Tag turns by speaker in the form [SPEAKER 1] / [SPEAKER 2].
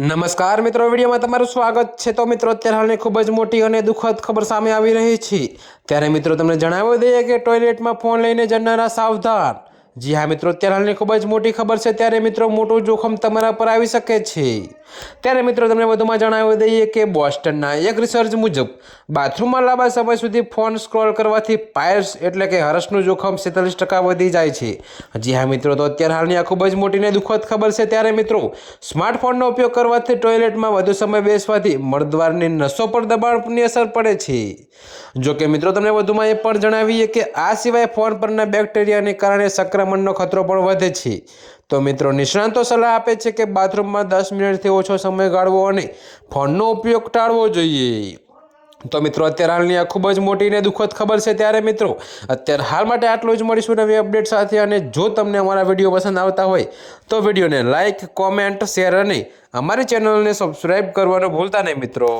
[SPEAKER 1] નમસ્કાર મિત્રો, વિડીયોમાં તમારું સ્વાગત છે। તો મિત્રો, અત્યારે હાલની ખૂબ જ મોટી અને દુઃખદ ખબર સામે આવી રહી છે। ત્યારે મિત્રો તમને જણાવી દઈએ કે ટોયલેટમાં ફોન લઈને જનારા સાવધાન। જી હા મિત્રો, અત્યારે હાલની ખૂબ જ મોટી ખબર છે। ત્યારે મિત્રો, મોટું જોખમ તમારા પર આવી શકે છે। ત્યારે મિત્રો તમને વધુમાં જણાવી દઈએ કે બોસ્ટનના એક રિસર્ચ મુજબ બાથરૂમમાં લાંબા સમય સુધી ફોન સ્ક્રોલ કરવાથી પાયલ્સ એટલે કે હરસનું જોખમ 47% વધી જાય છે। જી હા મિત્રો, તો અત્યારે હાલની આ ખૂબ જ મોટી ને દુઃખદ ખબર છે। ત્યારે મિત્રો, સ્માર્ટફોનનો ઉપયોગ કરવાથી ટોયલેટમાં વધુ સમય બેસવાથી મળદ્વારની નસો પર દબાણની અસર પડે છે। જો કે મિત્રો, તમને વધુમાં એ પણ જણાવીએ કે આ સિવાય ફોન પરના બેક્ટેરિયાને કારણે સંક્રમણનો ખતરો પણ વધે છે। તો મિત્રો, નિષ્ણાતો સલાહ આપે છે કે બાથરૂમમાં 10 મિનિટથી ઓછો સમય ગાળવો અને ફોનનો ઉપયોગ ટાળવો જોઈએ। તો મિત્રો, અત્યારે હાલની આ ખૂબ જ મોટી ને દુઃખદ ખબર છે। ત્યારે મિત્રો, અત્યારે હાલ માટે આટલું જ। મળીશું નવી અપડેટ સાથે। અને જો તમને અમારા વિડીયો પસંદ આવતા હોય તો વિડીયોને લાઇક, કોમેન્ટ, શેર અને અમારી ચેનલને સબસ્ક્રાઈબ કરવાનું ભૂલતા નહીં મિત્રો।